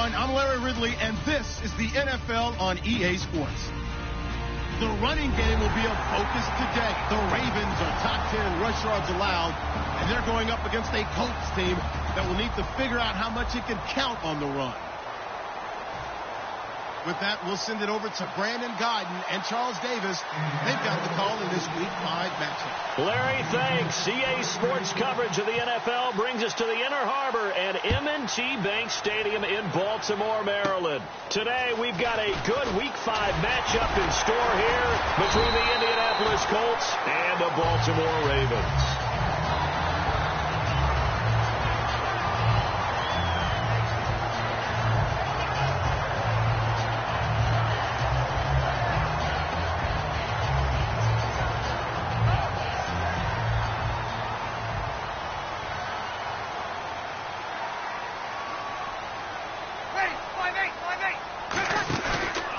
everyone. I'm Larry Ridley, and this is the NFL on EA Sports. The running game will be a focus today. The Ravens are top 10 in rush yards allowed, and they're going up against a Colts team that will need to figure out how much it can count on the run. With that, we'll send it over to Brandon Guyton and Charles Davis. They've got the call in this Week 5 matchup. Larry, thanks. EA Sports coverage of the NFL brings us to the Inner Harbor at M&T Bank Stadium in Baltimore, Maryland. Today, we've got a good Week 5 matchup in store here between the Indianapolis Colts and the Baltimore Ravens.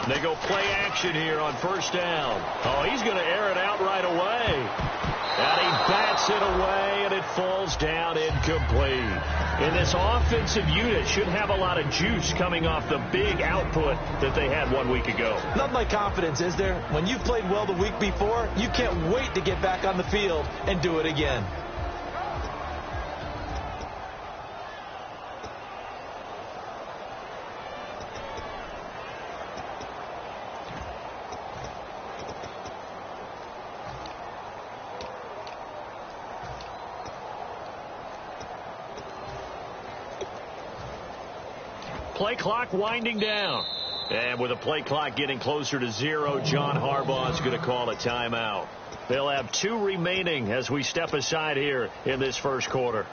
They go play action here on first down. Oh, he's going to air it out right away. And he bats it away, and it falls down incomplete. And this offensive unit should have a lot of juice coming off the big output that they had 1 week ago. Nothing like confidence, is there? When you've played well the week before, you can't wait to get back on the field and do it again. Play clock winding down. And with the play clock getting closer to 0, John Harbaugh is going to call a timeout. They'll have 2 remaining as we step aside here in this first quarter.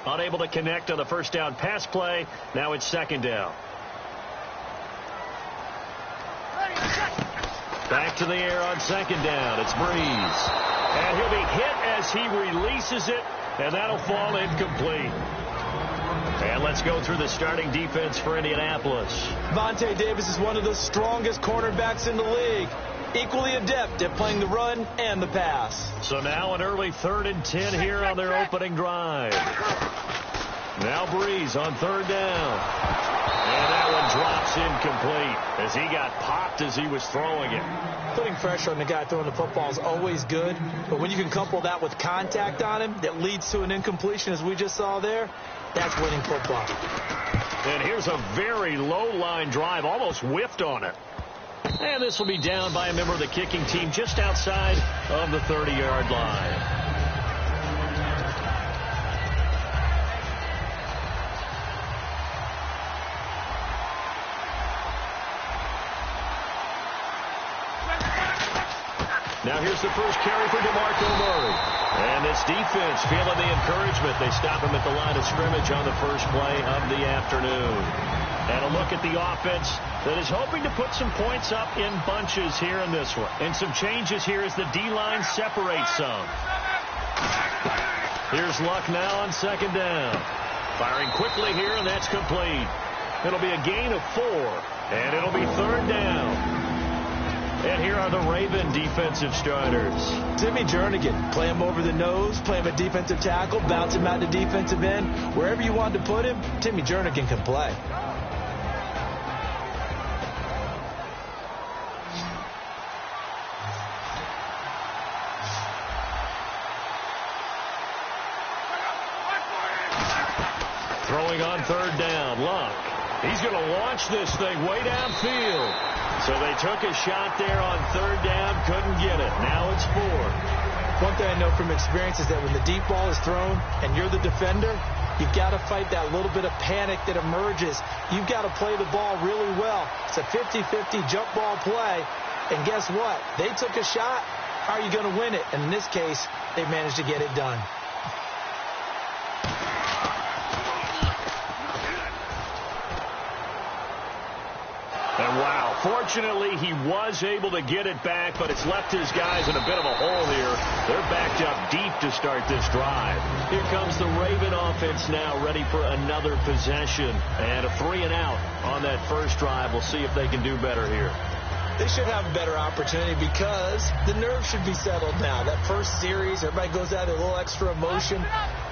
Unable to connect on the first down pass play. Now it's second down. Back to the air on second down. It's Breeze. And he'll be hit as he releases it. And that'll fall incomplete. And let's go through the starting defense for Indianapolis. Vontae Davis is one of the strongest cornerbacks in the league. Equally adept at playing the run and the pass. So now an early 3rd and 10 here on their opening drive. Now Breeze on 3rd down. And that one drops incomplete as he got popped as he was throwing it. Putting pressure on the guy throwing the football is always good. But when you can couple that with contact on him that leads to an incompletion as we just saw there, that's winning football. And here's a very low line drive, almost whiffed on it. And this will be down by a member of the kicking team just outside of the 30-yard line. Now here's the first carry for DeMarco Murray. And this defense feeling the encouragement. They stop him at the line of scrimmage on the first play of the afternoon. And a look at the offense that is hoping to put some points up in bunches here in this one. And some changes here as the D-line separates some. Here's Luck now on second down. Firing quickly here, and that's complete. It'll be a gain of 4, and it'll be 3rd down. And here are the Raven defensive starters. Timmy Jernigan, play him over the nose, play him at defensive tackle, bounce him out to defensive end. Wherever you want to put him, Timmy Jernigan can play. Throwing on 3rd down, Luck. He's going to launch this thing way downfield. So they took a shot there on 3rd down, couldn't get it. Now it's 4. One thing I know from experience is that when the deep ball is thrown and you're the defender, you've got to fight that little bit of panic that emerges. You've got to play the ball really well. It's a 50-50 jump ball play. And guess what? They took a shot. How are you going to win it? And in this case, they managed to get it done. And wow, fortunately he was able to get it back, but it's left his guys in a bit of a hole here. They're backed up deep to start this drive. Here comes the Raven offense now, ready for another possession. And a 3-and-out on that first drive. We'll see if they can do better here. They should have a better opportunity because the nerves should be settled now. That first series, everybody goes out with a little extra emotion.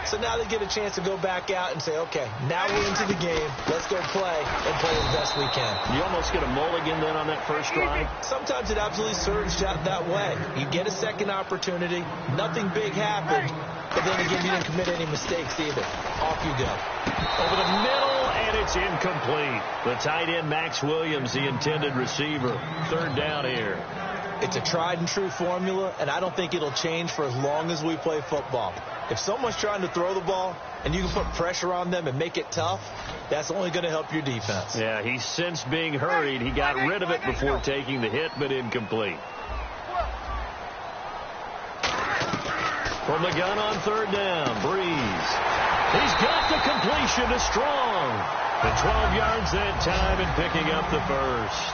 So now they get a chance to go back out and say, okay, now we're into the game. Let's go play and play as best we can. You almost get a mulligan then on that first drive? Sometimes it absolutely serves out that way. You get a second opportunity. Nothing big happened. But then again, you didn't commit any mistakes either. Off you go. Over the middle, and it's incomplete. The tight end, Max Williams, the intended receiver. Third down here. It's a tried-and-true formula, and I don't think it'll change for as long as we play football. If someone's trying to throw the ball and you can put pressure on them and make it tough, that's only going to help your defense. Yeah, he's since being hurried. He got rid of it before taking the hit, but incomplete. From the gun on third down, Breeze. He's got the completion to Strong. The 12 yards that time and picking up the first.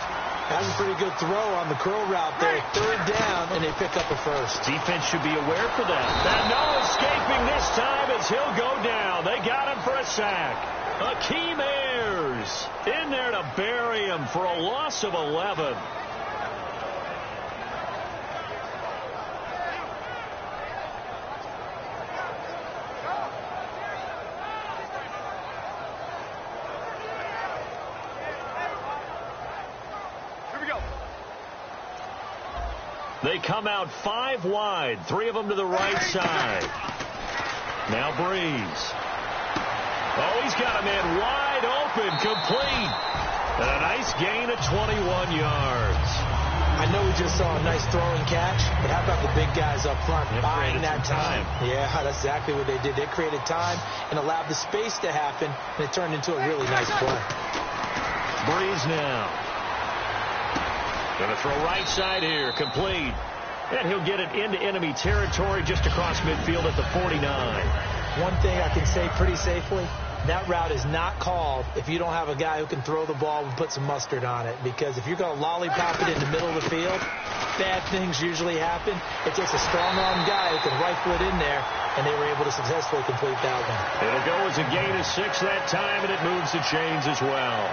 That's a pretty good throw on the curl route there. Third down, and they pick up a first. Defense should be aware for that. And no escaping this time as he'll go down. They got him for a sack. Akeem Ayers in there to bury him for a loss of 11. They come out 5 wide, 3 of them to the right side. Now Breeze. Oh, he's got a man wide open, complete. And a nice gain of 21 yards. I know we just saw a nice throwing catch, but how about the big guys up front buying that time? Yeah, that's exactly what they did. They created time and allowed the space to happen, and it turned into a really nice play. Breeze now. Going to throw right side here, complete. And he'll get it into enemy territory just across midfield at the 49. One thing I can say pretty safely, that route is not called if you don't have a guy who can throw the ball and put some mustard on it. Because if you're going to lollipop it in the middle of the field, bad things usually happen. It takes a strong-arm guy who can rifle it in there, and they were able to successfully complete that one. It'll go as a gain of 6 that time, and it moves the chains as well.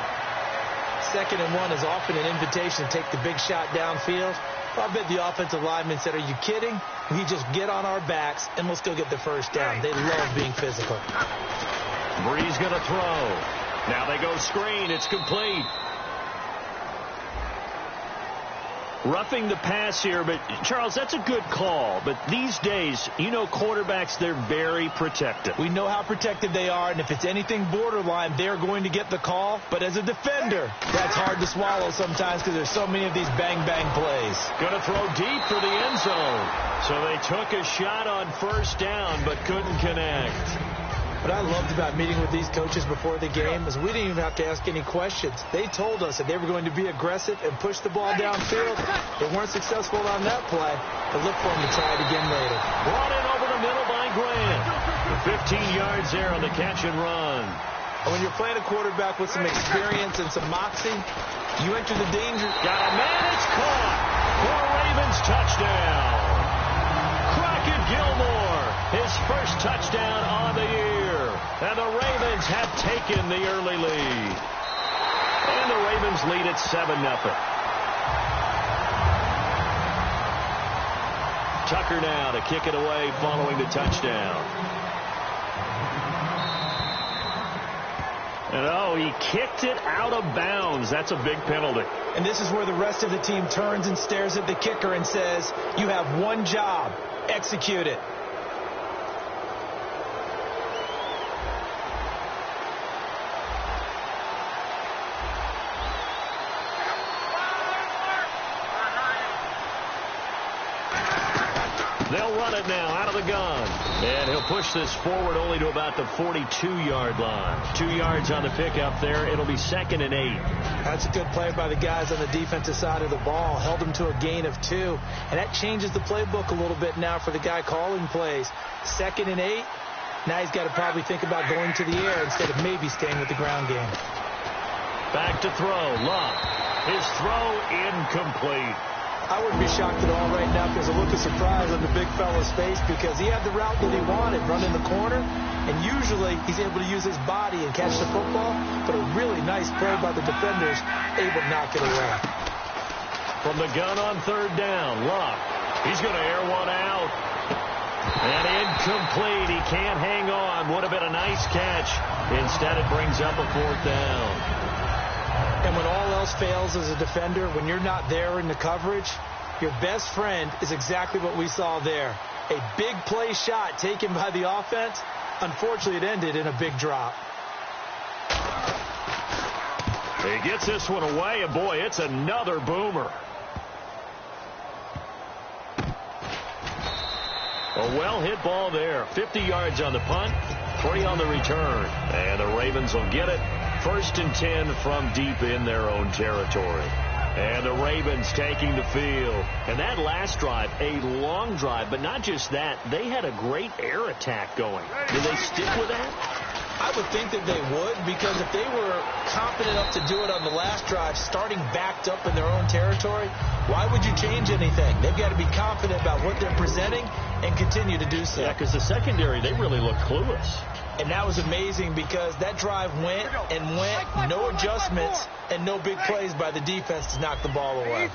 2nd and 1 is often an invitation to take the big shot downfield. I bet the offensive lineman said, are you kidding? We just get on our backs and let's go get the first down. They love being physical. Breeze going to throw. Now they go screen. It's complete. Roughing the pass here, but Charles, that's a good call. But these days, you know, quarterbacks, they're very protective. We know how protected they are, and if it's anything borderline, they're going to get the call. But as a defender, that's hard to swallow sometimes because there's so many of these bang-bang plays. Going to throw deep for the end zone. So they took a shot on first down, but couldn't connect. What I loved about meeting with these coaches before the game is we didn't even have to ask any questions. They told us that they were going to be aggressive and push the ball downfield. They weren't successful on that play, but look for them to try it again later. Brought in over the middle by Grant. 15 yards there on the catch and run. And when you're playing a quarterback with some experience and some moxie, you enter the danger. Got a man, it's caught for a Ravens touchdown. Crockett Gilmore, his first touchdown on the year. And the Ravens have taken the early lead. And the Ravens lead at 7-0. Tucker now to kick it away following the touchdown. And oh, he kicked it out of bounds. That's a big penalty. And this is where the rest of the team turns and stares at the kicker and says, you have one job. Execute it. They'll run it now out of the gun. And he'll push this forward only to about the 42-yard line. 2 yards on the pickup there. It'll be 2nd and 8. That's a good play by the guys on the defensive side of the ball. Held them to a gain of 2. And that changes the playbook a little bit now for the guy calling plays. 2nd and 8. Now he's got to probably think about going to the air instead of maybe staying with the ground game. Back to throw. Luck. His throw incomplete. I wouldn't be shocked at all right now if there's a look of surprise on the big fella's face because he had the route that he wanted, running the corner, and usually he's able to use his body and catch the football, but a really nice play by the defenders, able to knock it away. From the gun on third down, Luck. He's going to air one out. And incomplete. He can't hang on. Would have been a nice catch. Instead, it brings up a 4th down. And when all else fails as a defender, when you're not there in the coverage, your best friend is exactly what we saw there. A big play shot taken by the offense. Unfortunately, it ended in a big drop. He gets this one away, and boy, it's another boomer. A well-hit ball there. 50 yards on the punt, 3 on the return. And the Ravens will get it. 1st and 10 from deep in their own territory. And the Ravens taking the field. And that last drive, a long drive, but not just that. They had a great air attack going. Did they stick with that? I would think that they would, because if they were confident enough to do it on the last drive, starting backed up in their own territory, why would you change anything? They've got to be confident about what they're presenting and continue to do so. Yeah, because the secondary, they really look clueless. And that was amazing because that drive went and went, no adjustments and no big plays by the defense to knock the ball away.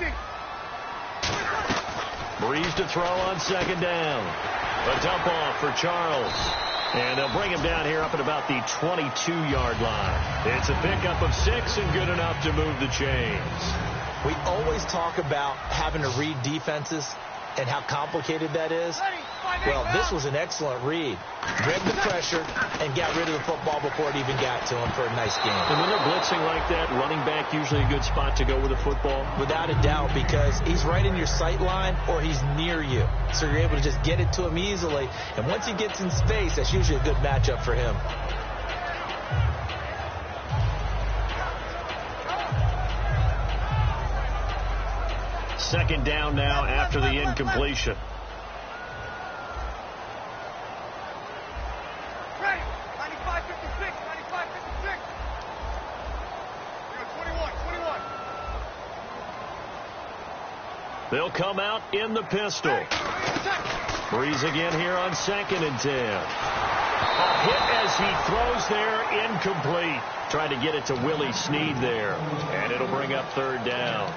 Breeze to throw on 2nd down. A dump off for Charles. And they'll bring him down here up at about the 22-yard line. It's a pickup of 6 and good enough to move the chains. We always talk about having to read defenses and how complicated that is. Well, this was an excellent read. Read the pressure and got rid of the football before it even got to him for a nice game. And when they're blitzing like that, running back usually a good spot to go with the football? Without a doubt, because he's right in your sight line or he's near you. So you're able to just get it to him easily. And once he gets in space, that's usually a good matchup for him. Second down now after the incompletion. They'll come out in the pistol. Breeze again here on 2nd and 10. A hit as he throws there, incomplete. Trying to get it to Willie Snead there. And it'll bring up 3rd down.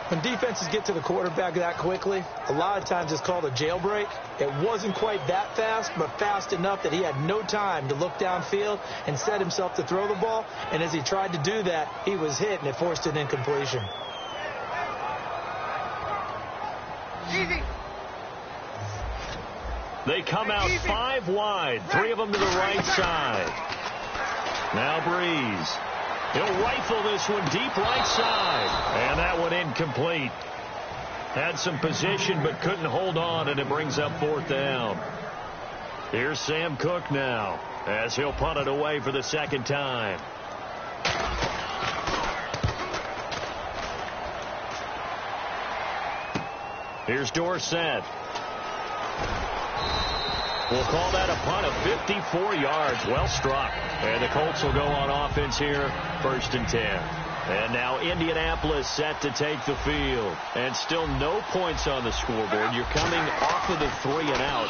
When defenses get to the quarterback that quickly, a lot of times it's called a jailbreak. It wasn't quite that fast, but fast enough that he had no time to look downfield and set himself to throw the ball. And as he tried to do that, he was hit, and it forced an incompletion. Easy. They come out 5 wide, 3 of them to the right side. Now Breeze. He'll rifle this one deep right side. And that one incomplete. Had some position but couldn't hold on, and it brings up 4th down. Here's Sam Cook now as he'll punt it away for the 2nd time. Here's Dorsett. We'll call that a punt of 54 yards. Well struck. And the Colts will go on offense here, 1st and 10. And now Indianapolis set to take the field. And still no points on the scoreboard. You're coming off of the 3 and out.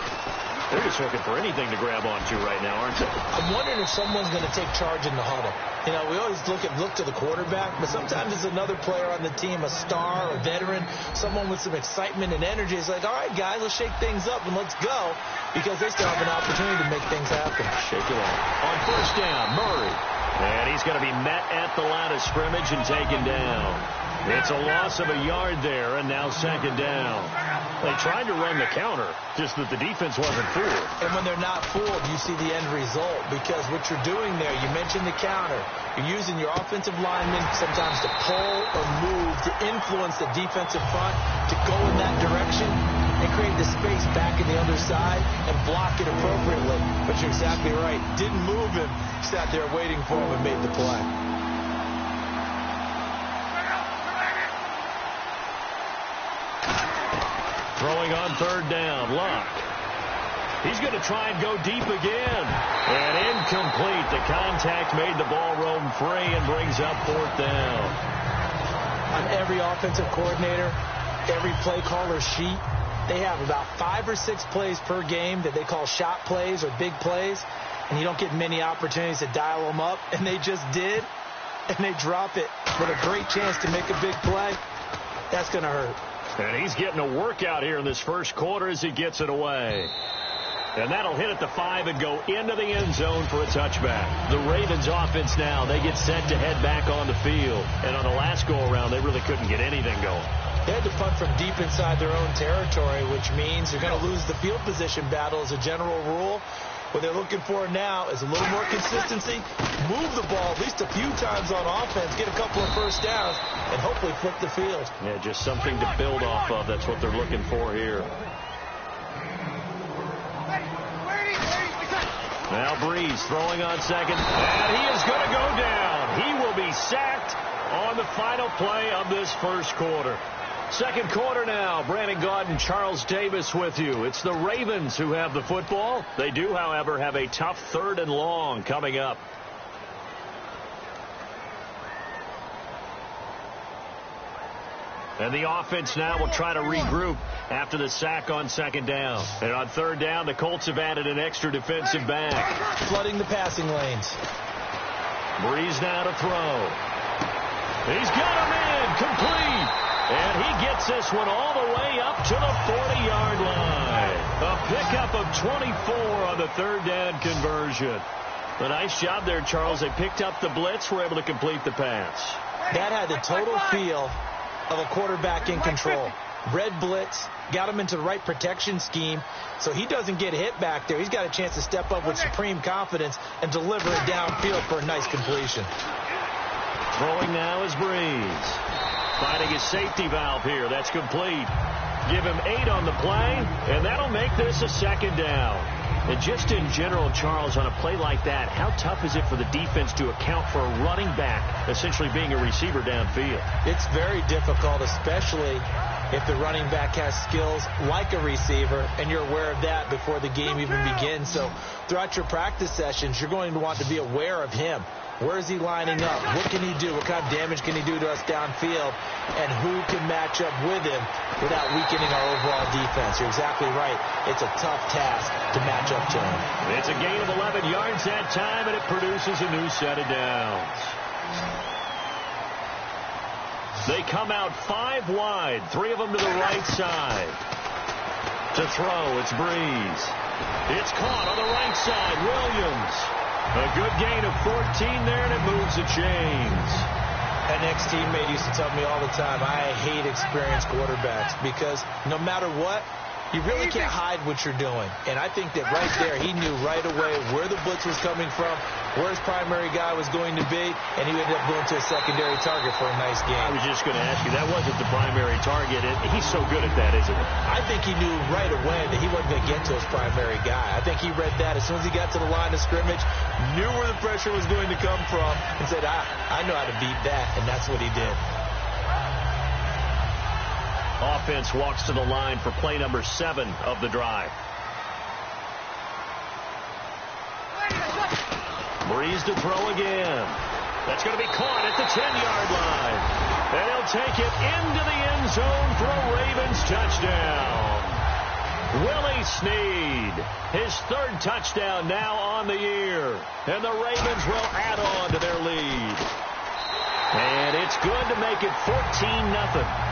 They're just looking for anything to grab onto right now, aren't they? I'm wondering if someone's going to take charge in the huddle. You know, we always look to the quarterback, but sometimes it's another player on the team, a star, a veteran, someone with some excitement and energy. It's like, all right, guys, let's shake things up and let's go, because they still have an opportunity to make things happen. Shake it up. On 1st down, Murray. And he's going to be met at the line of scrimmage and taken down. It's a loss of a yard there, and now 2nd down. They tried to run the counter, just that the defense wasn't fooled. And when they're not fooled, you see the end result, because what you're doing there, you mentioned the counter. You're using your offensive linemen sometimes to pull or move to influence the defensive front to go in that direction and create the space back in the other side and block it appropriately. But you're exactly right. Didn't move him. Sat there waiting for him and made the play. Throwing on 3rd down, Luck. He's going to try and go deep again. And incomplete. The contact made the ball roam free and brings up 4th down. On every offensive coordinator, every play caller sheet, they have about 5 or 6 plays per game that they call shot plays or big plays. And you don't get many opportunities to dial them up. And they just did. And they drop it with a great chance to make a big play. That's going to hurt. And he's getting a workout here in this first quarter as he gets it away. And that'll hit at the 5 and go into the end zone for a touchback. The Ravens offense now, they get set to head back on the field. And on the last go-around, they really couldn't get anything going. They had to punt from deep inside their own territory, which means they're going to lose the field position battle as a general rule. What they're looking for now is a little more consistency, move the ball at least a few times on offense, get a couple of first downs, and hopefully flip the field. Yeah, just something to build off of. That's what they're looking for here. Now Breeze throwing on second, and he is going to go down. He will be sacked on the final play of this first quarter. Second quarter now. Brandon Gaudin, Charles Davis with you. It's the Ravens who have the football. They do, however, have a tough 3rd and long coming up. And the offense now will try to regroup after the sack on second down. And on 3rd down, the Colts have added an extra defensive back. Flooding the passing lanes. Breeze now to throw. He's got him in. Complete. And he gets this one all the way up to the 40-yard line. A pickup of 24 on the 3rd down conversion. A nice job there, Charles. They picked up the blitz, were able to complete the pass. That had the total feel of a quarterback in control. Red blitz, got him into the right protection scheme, so he doesn't get hit back there. He's got a chance to step up with supreme confidence and deliver it downfield for a nice completion. Throwing now is Breeze. Finding his safety valve here. That's complete. Give him 8 on the play, and that'll make this a 2nd down. And just in general, Charles, on a play like that, how tough is it for the defense to account for a running back essentially being a receiver downfield? It's very difficult, especially if the running back has skills like a receiver, and you're aware of that before the game even begins. So throughout your practice sessions, you're going to want to be aware of him. Where is he lining up? What can he do? What kind of damage can he do to us downfield? And who can match up with him without weakening our overall defense? You're exactly right. It's a tough task to match up to him. It's a gain of 11 yards that time, and it produces a new set of downs. They come out 5 wide, 3 of them to the right side. To throw, it's Breeze. It's caught on the right side, Williams. A good gain of 14 there, and it moves the chains. An ex-teammate used to tell me all the time, I hate experienced quarterbacks because no matter what, you really can't hide what you're doing. And I think that right there, he knew right away where the blitz was coming from, where his primary guy was going to be, and he ended up going to a secondary target for a nice game. I was just going to ask you, that wasn't the primary target. He's so good at that, isn't he? I think he knew right away that he wasn't going to get to his primary guy. I think he read that as soon as he got to the line of scrimmage, knew where the pressure was going to come from, and said, I know how to beat that, and that's what he did. Offense walks to the line for play number 7 of the drive. Breeze to throw again. That's going to be caught at the 10-yard line. And he'll take it into the end zone for a Ravens touchdown. Willie Snead, his 3rd touchdown now on the year. And the Ravens will add on to their lead. And it's good to make it 14-0.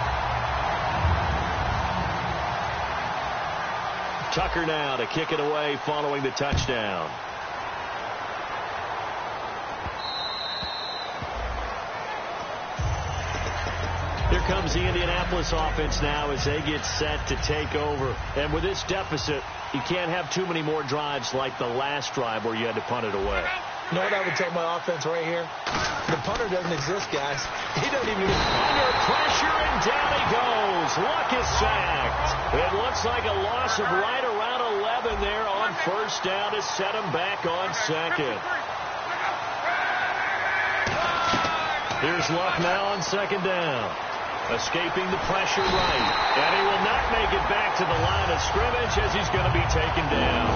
Tucker now to kick it away following the touchdown. Here comes the Indianapolis offense now as they get set to take over. And with this deficit, you can't have too many more drives like the last drive where you had to punt it away. You know what I would tell my offense right here? The punter doesn't exist, guys. He doesn't even... Under pressure, and down he goes. Luck is sacked. It looks like a loss of right around 11 there on 1st down to set him back on 2nd. Here's Luck now on 2nd down. Escaping the pressure right. And he will not make it back to the line of scrimmage as he's going to be taken down.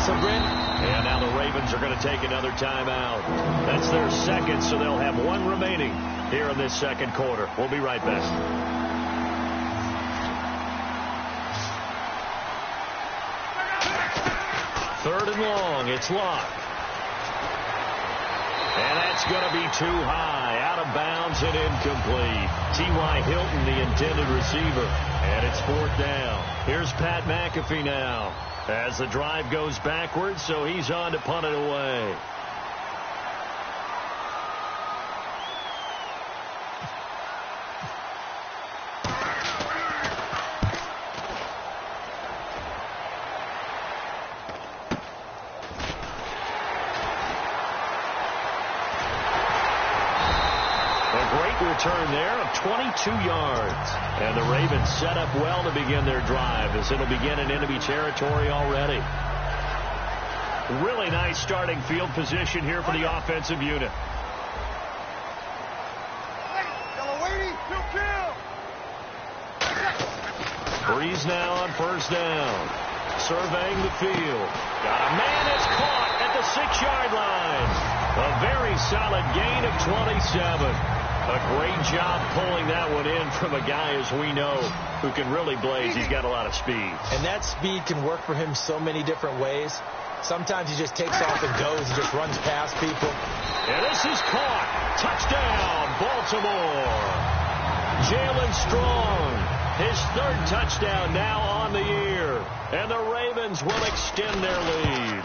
So, Brandon... And now the Ravens are going to take another timeout. That's their 2nd, so they'll have 1 remaining here in this 2nd quarter. We'll be right back. 3rd and long. It's Luck. And that's going to be too high, out of bounds and incomplete. T.Y. Hilton, the intended receiver. And it's 4th down. Here's Pat McAfee now as the drive goes backwards, so he's on to punt it away. Return there of 22 yards. And the Ravens set up well to begin their drive as it'll begin in enemy territory already. Really nice starting field position here for the offensive unit. Breeze now on 1st down. Surveying the field. Got a man that's caught at the 6-yard line. A very solid gain of 27. A great job pulling that one in from a guy, as we know, who can really blaze. He's got a lot of speed. And that speed can work for him so many different ways. Sometimes he just takes off and goes and just runs past people. And this is caught. Touchdown, Baltimore. Jalen Strong, his 3rd touchdown now on the year. And the Ravens will extend their lead.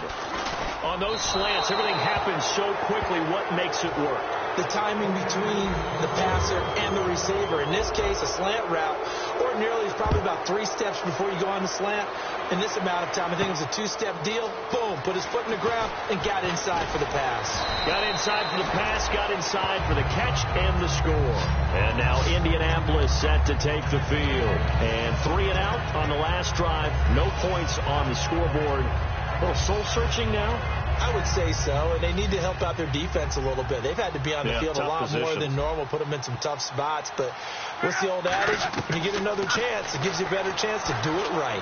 On those slants, everything happens so quickly. What makes it work? The timing between the passer and the receiver. In this case, a slant route ordinarily is probably about 3 steps before you go on the slant. In this amount of time, I think it was a 2-step deal. Boom, put his foot in the ground and got inside for the pass. Got inside for the pass, got inside for the catch and the score. And now Indianapolis set to take the field. And 3 and out on the last drive. No points on the scoreboard. A little soul-searching now? I would say so, and they need to help out their defense a little bit. They've had to be on the field a lot more than normal, put them in some tough spots. But what's the old adage? When you get another chance, it gives you a better chance to do it right.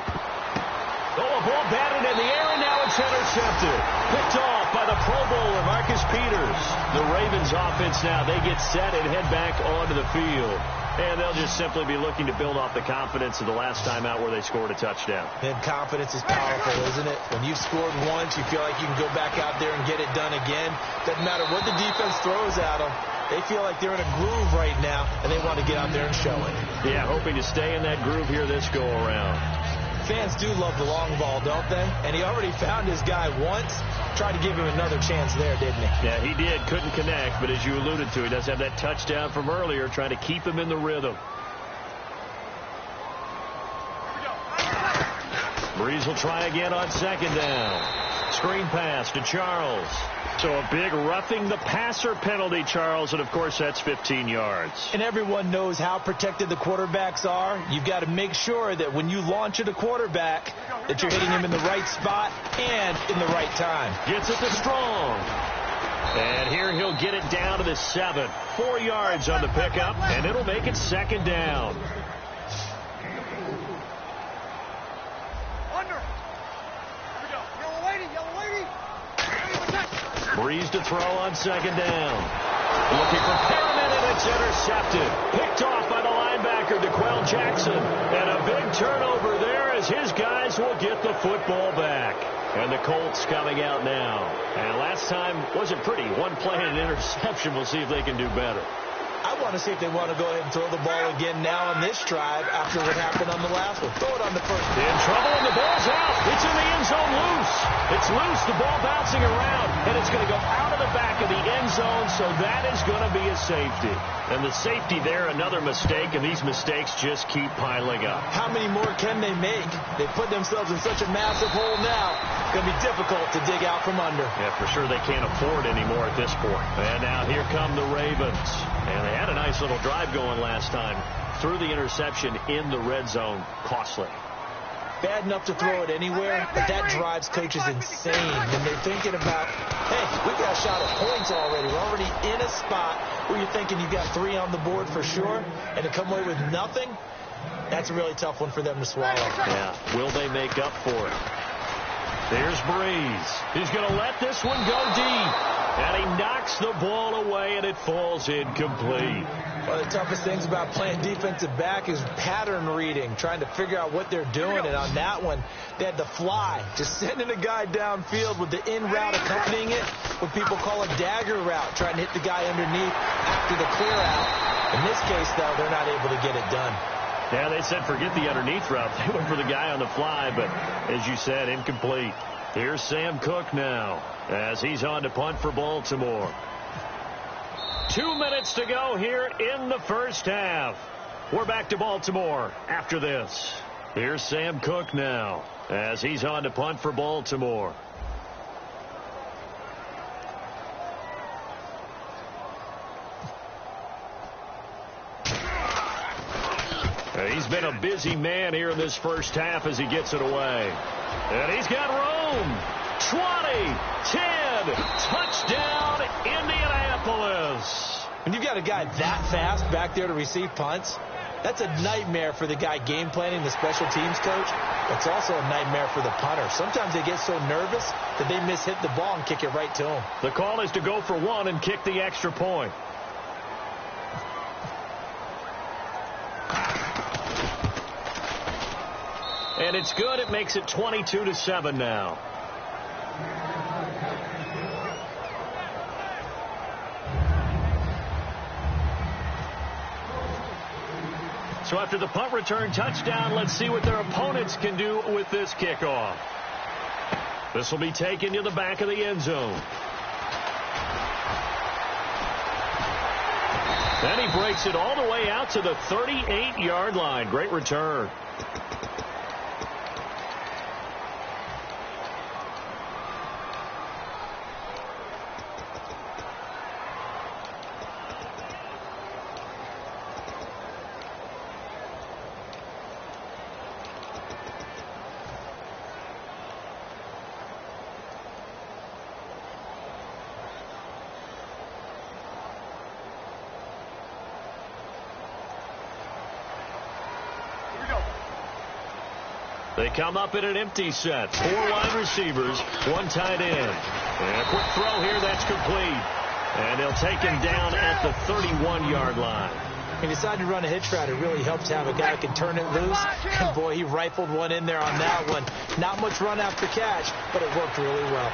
Oh, a ball batted in the air, and now it's intercepted. Picked off by the Pro Bowler, Marcus Peters. The Ravens offense now, they get set and head back onto the field. And they'll just simply be looking to build off the confidence of the last time out where they scored a touchdown. And confidence is powerful, isn't it? When you've scored once, you feel like you can go back out there and get it done again. Doesn't matter what the defense throws at them. They feel like they're in a groove right now, and they want to get out there and show it. Yeah, hoping to stay in that groove here this go-around. Fans do love the long ball, don't they? And he already found his guy once. Tried to give him another chance there, didn't he? Yeah, he did. Couldn't connect, but as you alluded to, he does have that touchdown from earlier, trying to keep him in the rhythm. Breeze will try again on 2nd down. Screen pass to Charles. So a big roughing the passer penalty, Charles, and of course that's 15 yards. And everyone knows how protected the quarterbacks are. You've got to make sure that when you launch at a quarterback, that you're hitting him in the right spot and in the right time. Gets it to Strong. And here he'll get it down to the 7. 4 yards on the pickup, and it'll make it 2nd down. Breeze to throw on 2nd down. Looking for Perriman, and it's intercepted. Picked off by the linebacker, DeQuell Jackson. And a big turnover there as his guys will get the football back. And the Colts coming out now. And last time wasn't pretty. One play and an interception. We'll see if they can do better. I want to see if they want to go ahead and throw the ball again now on this drive after what happened on the last one. Throw it on the first. In trouble, and the ball's out. It's in the end zone loose. It's loose. The ball bouncing around, and it's going to go out of the back of the end zone, so that is going to be a safety. And the safety there, another mistake, and these mistakes just keep piling up. How many more can they make? They put themselves in such a massive hole now. It's going to be difficult to dig out from under. Yeah, for sure they can't afford anymore at this point. And now here come the Ravens. And they had a nice little drive going last time. Threw the interception in the red zone. Costly. Bad enough to throw it anywhere, but that drives coaches insane when they're thinking about, hey, we got a shot at points already. We're already in a spot where you're thinking you've got 3 on the board for sure, and to come away with nothing, that's a really tough one for them to swallow. Yeah. Will they make up for it? There's Breeze. He's going to let this one go deep. And he knocks the ball away, and it falls incomplete. One of the toughest things about playing defensive back is pattern reading, trying to figure out what they're doing. And on that one, they had the fly, just sending a guy downfield with the in route accompanying it, what people call a dagger route, trying to hit the guy underneath after the clear out. In this case, though, they're not able to get it done. Yeah, they said forget the underneath route. They went for the guy on the fly, but as you said, incomplete. Here's Sam Cook now as he's on to punt for Baltimore. 2 minutes to go here in the first half. We're back to Baltimore after this. Here's Sam Cook now as he's on to punt for Baltimore. He's been a busy man here in this first half as he gets it away. And he's got room. 20, 10, touchdown, Indianapolis. When you've got a guy that fast back there to receive punts, that's a nightmare for the guy game planning, the special teams coach. It's also a nightmare for the punter. Sometimes they get so nervous that they mishit the ball and kick it right to him. The call is to go for one and kick the extra point. And it's good. It makes it 22-7 now. So after the punt return touchdown, let's see what their opponents can do with this kickoff. This will be taken to the back of the end zone. Then he breaks it all the way out to the 38-yard line. Great return. They come up in an empty set. 4 wide receivers, 1 tight end. And a quick throw here, that's complete. And they'll take him down at the 31-yard line. He decided to run a hitch route. It really helps to have a guy who can turn it loose. And, boy, he rifled one in there on that one. Not much run after catch, but it worked really well.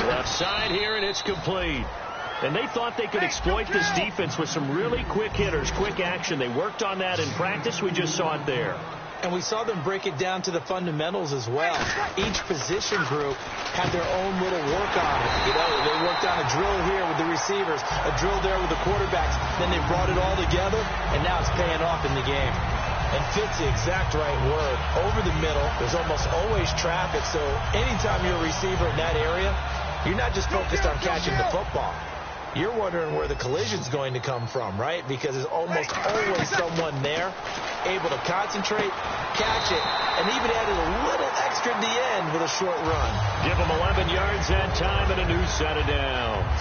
Left side here, and it's complete. And they thought they could exploit this defense with some really quick hitters, quick action. They worked on that in practice. We just saw it there. And we saw them break it down to the fundamentals as well. Each position group had their own little work on it. You know, they worked on a drill here with the receivers, a drill there with the quarterbacks. Then they brought it all together, and now it's paying off in the game. And fit's the exact right word. Over the middle, there's almost always traffic. So anytime you're a receiver in that area, you're not just focused on catching the football. You're wondering where the collision's going to come from, right? Because there's almost always someone there able to concentrate, catch it, and even added a little extra at the end with a short run. Give him 11 yards that time and a new set of downs.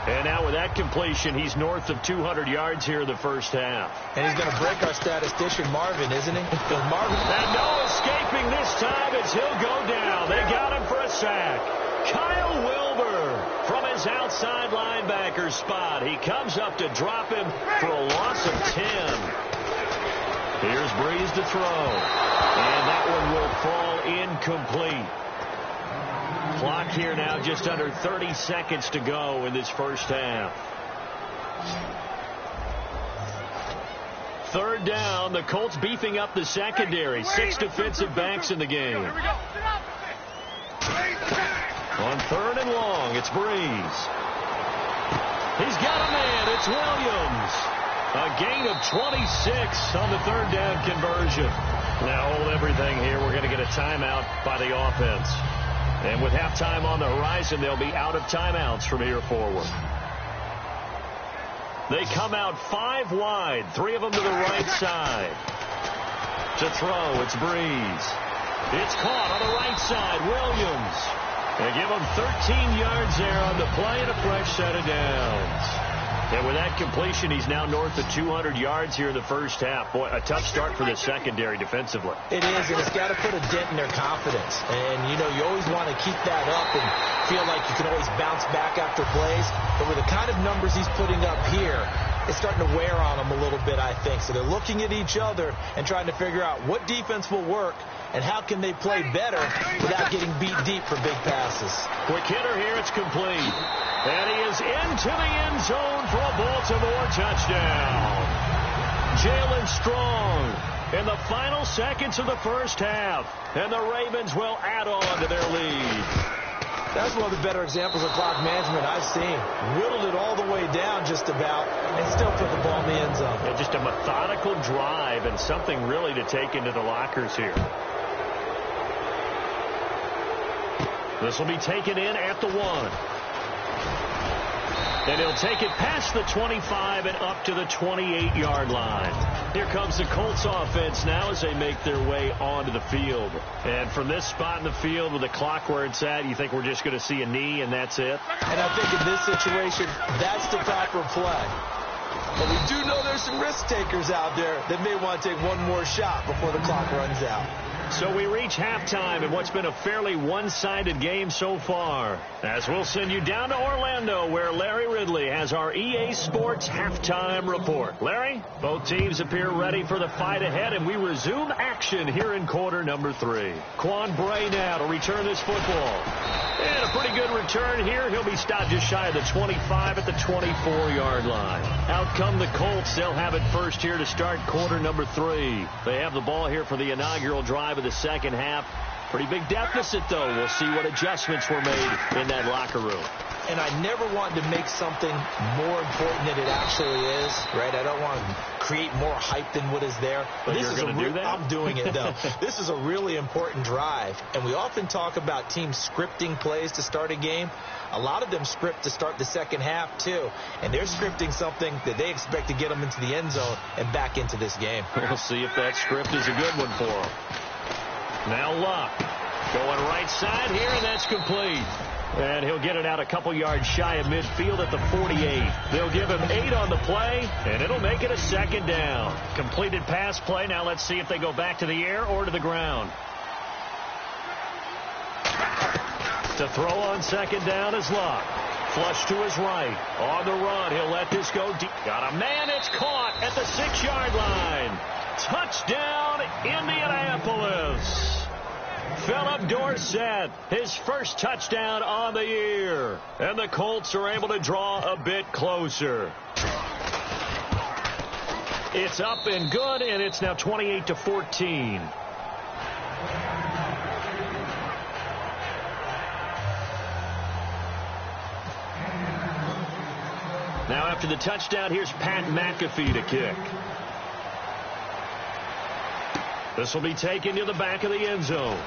And now with that completion, he's north of 200 yards here in the first half. And he's going to break our statistician, Marvin, isn't he? Because Marvin... And no escaping this time as he'll go down. They got him for a sack. Kyle Wilbur from his outside linebacker spot. He comes up to drop him for a loss of 10. Here's Breeze to throw. And that one will fall incomplete. Clock here now just under 30 seconds to go in this first half. Third down, the Colts beefing up the secondary. 6 defensive backs in the game. On third and long, it's Breeze. He's got a man. It's Williams. A gain of 26 on the third down conversion. Now hold everything here. We're going to get a timeout by the offense. And with halftime on the horizon, they'll be out of timeouts from here forward. They come out 5 wide, 3 of them to the right side. To throw, it's Breeze. It's caught on the right side, Williams. They give him 13 yards there on the play and a fresh set of downs. And with that completion, he's now north of 200 yards here in the first half. Boy, a tough start for the secondary defensively. It is, and it's got to put a dent in their confidence. And, you know, you always want to keep that up and feel like you can always bounce back after plays. But with the kind of numbers he's putting up here, it's starting to wear on them a little bit, I think. So they're looking at each other and trying to figure out what defense will work and how can they play better without getting beat deep for big passes. Quick hitter here, it's complete. And he is into the end zone for a Baltimore touchdown. Jalen Strong in the final seconds of the first half. And the Ravens will add on to their lead. That's one of the better examples of clock management I've seen. Whittled it all the way down just about and still put the ball in the end zone. Yeah, just a methodical drive and something really to take into the lockers here. This will be taken in at the 1. And he'll take it past the 25 and up to the 28-yard line. Here comes the Colts offense now as they make their way onto the field. And from this spot in the field with the clock where it's at, you think we're just going to see a knee and that's it? And I think in this situation, that's the proper play. But we do know there's some risk takers out there that may want to take one more shot before the clock runs out. So we reach halftime in what's been a fairly one-sided game so far. As we'll send you down to Orlando where Larry Ridley has our EA Sports halftime report. Larry, both teams appear ready for the fight ahead, and we resume action here in quarter number 3. Quan Bray now to return this football. And a pretty good return here. He'll be stopped just shy of the 25 at the 24-yard line. Out come the Colts. They'll have it first here to start quarter number 3. They have the ball here for the inaugural drive of the second half. Pretty big deficit, though. We'll see what adjustments were made in that locker room. And I never want to make something more important than it actually is, right? I don't want to create more hype than what is there. But you're going to do that? I'm doing it, though. This is a really important drive. And we often talk about teams scripting plays to start a game. A lot of them script to start the second half, too. And they're scripting something that they expect to get them into the end zone and back into this game. We'll see if that script is a good one for them. Now Luck going right side here, and that's complete. And he'll get it out a couple yards shy of midfield at the 48. They'll give him 8 on the play, and it'll make it a second down. Completed pass play. Now let's see if they go back to the air or to the ground. To throw on second down is Luck. Flush to his right. On the run, he'll let this go deep. Got a man, it's caught at the 6-yard line. Touchdown, Indianapolis. Philip Dorsett, his first touchdown on the year. And the Colts are able to draw a bit closer. It's up and good, and it's now 28-14. Now after the touchdown, here's Pat McAfee to kick. This will be taken to the back of the end zone.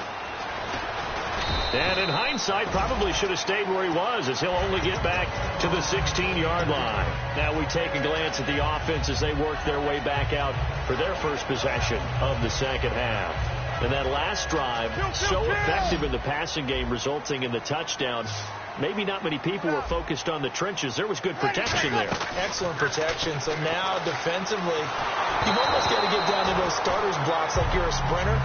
And in hindsight, probably should have stayed where he was, as he'll only get back to the 16-yard line. Now we take a glance at the offense as they work their way back out for their first possession of the second half. And that last drive, so effective in the passing game, resulting in the touchdown. Maybe not many people were focused on the trenches. There was good protection there. Excellent protection. So now defensively, you've almost got to get down to those starters blocks like you're a sprinter.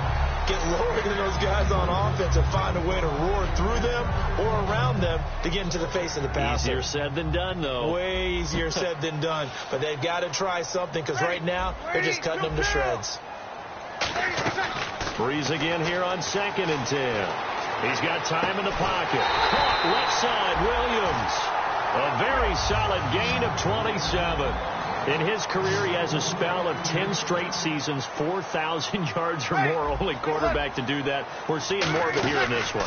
Get lower than those guys on offense and find a way to roar through them or around them to get into the face of the passer. Easier said than done, though. Way easier said than done. But they've got to try something because right now they're just cutting them to shreds. Breeze again here on 2nd and 10. He's got time in the pocket. Caught left side, Williams. A very solid gain of 27. In his career, he has a spell of 10 straight seasons, 4,000 yards or more. Only quarterback to do that. We're seeing more of it here in this one.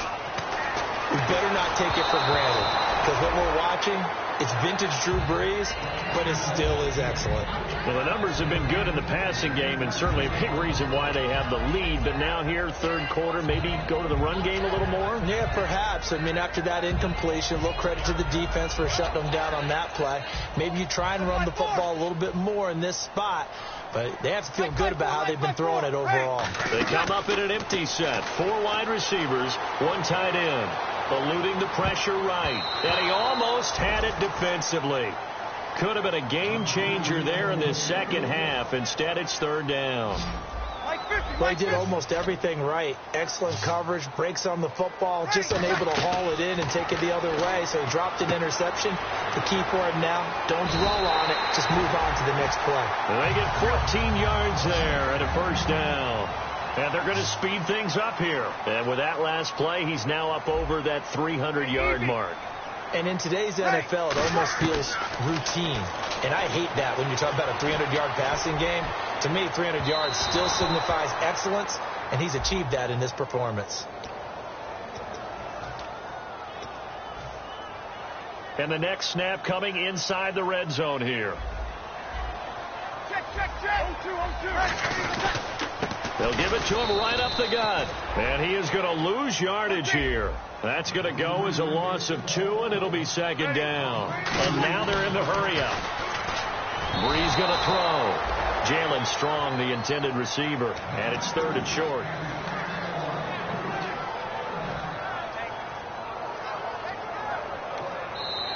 We better not take it for granted, because what we're watching, it's vintage Drew Brees, but it still is excellent. Well, the numbers have been good in the passing game, and certainly a big reason why they have the lead. But now here, third quarter, maybe go to the run game a little more? Yeah, perhaps. I mean, after that incompletion, a little credit to the defense for shutting them down on that play. Maybe you try and run the football a little bit more in this spot. But they have to feel good about how they've been throwing it overall. They come up in an empty set. 4 wide receivers, 1 tight end. Eluding the pressure right. And he almost had it defensively. Could have been a game changer there in this second half. Instead, it's third down. Well, he did almost everything right. Excellent coverage, breaks on the football, just unable to haul it in and take it the other way. So he dropped an interception. The key for him now, don't dwell on it. Just move on to the next play. They get 14 yards there and a first down. And they're going to speed things up here. And with that last play, he's now up over that 300-yard mark. And in today's NFL, it almost feels routine. And I hate that when you talk about a 300-yard passing game. To me, 300 yards still signifies excellence, and he's achieved that in this performance. And the next snap coming inside the red zone here. Check. 0-2. They'll give it to him right up the gut. And he is going to lose yardage here. That's going to go as a loss of 2, and it'll be second down. And now they're in the hurry-up. Bree's going to throw. Jalen Strong, the intended receiver. And it's third and short.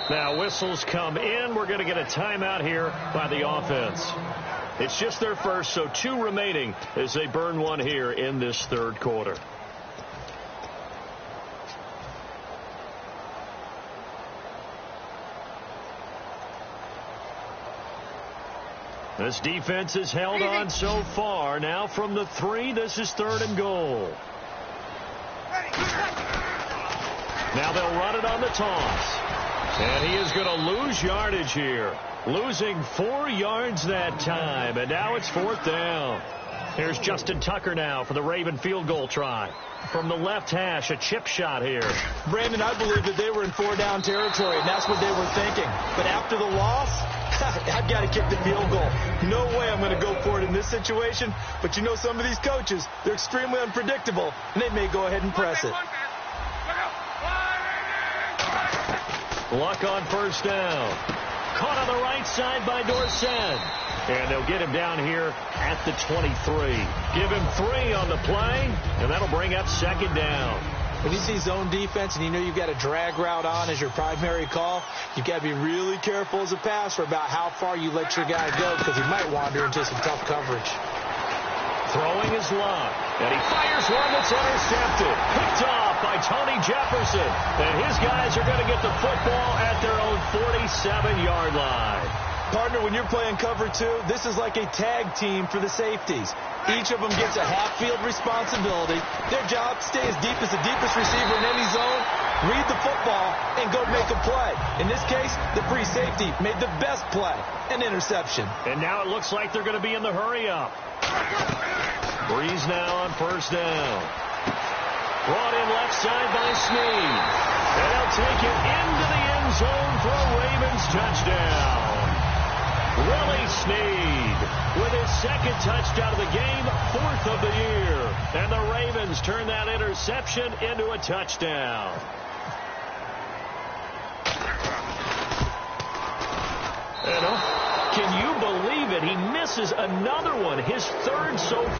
Now whistles come in. We're going to get a timeout here by the offense. It's just their first, so 2 remaining as they burn one here in this third quarter. This defense has held on so far. Now from the 3, this is third and goal. Now they'll run it on the toss. And he is going to lose yardage here. Losing 4 yards that time. And now it's fourth down. Here's Justin Tucker now for the Raven field goal try. From the left hash, a chip shot here. Brandon, I believe that they were in 4-down territory, and that's what they were thinking. But after the loss, I've got to kick the field goal. No way I'm going to go for it in this situation. But you know some of these coaches, they're extremely unpredictable, and they may go ahead and press it. Luck on first down. Caught on the right side by Dorsett. And they'll get him down here at the 23. Give him 3 on the play, and that'll bring up second down. When you see zone defense and you know you've got a drag route on as your primary call, you've got to be really careful as a passer about how far you let your guy go because he might wander into some tough coverage. Throwing his Luck, and he fires one that's intercepted. Picked off by Tony Jefferson. And his guys are going to get the football at their own 47-yard line. Partner, when you're playing cover 2, this is like a tag team for the safeties. Each of them gets a half-field responsibility. Their job, stay as deep as the deepest receiver in any zone, read the football, and go make a play. In this case, the free safety made the best play, an interception. And now it looks like they're going to be in the hurry-up. Breeze now on first down. Brought in left side by Snead. And they'll take it into the end zone for a Ravens touchdown. Willie Snead with his second touchdown of the game, 4th of the year. And the Ravens turn that interception into a touchdown. And can you believe it? He misses another one, his third so far.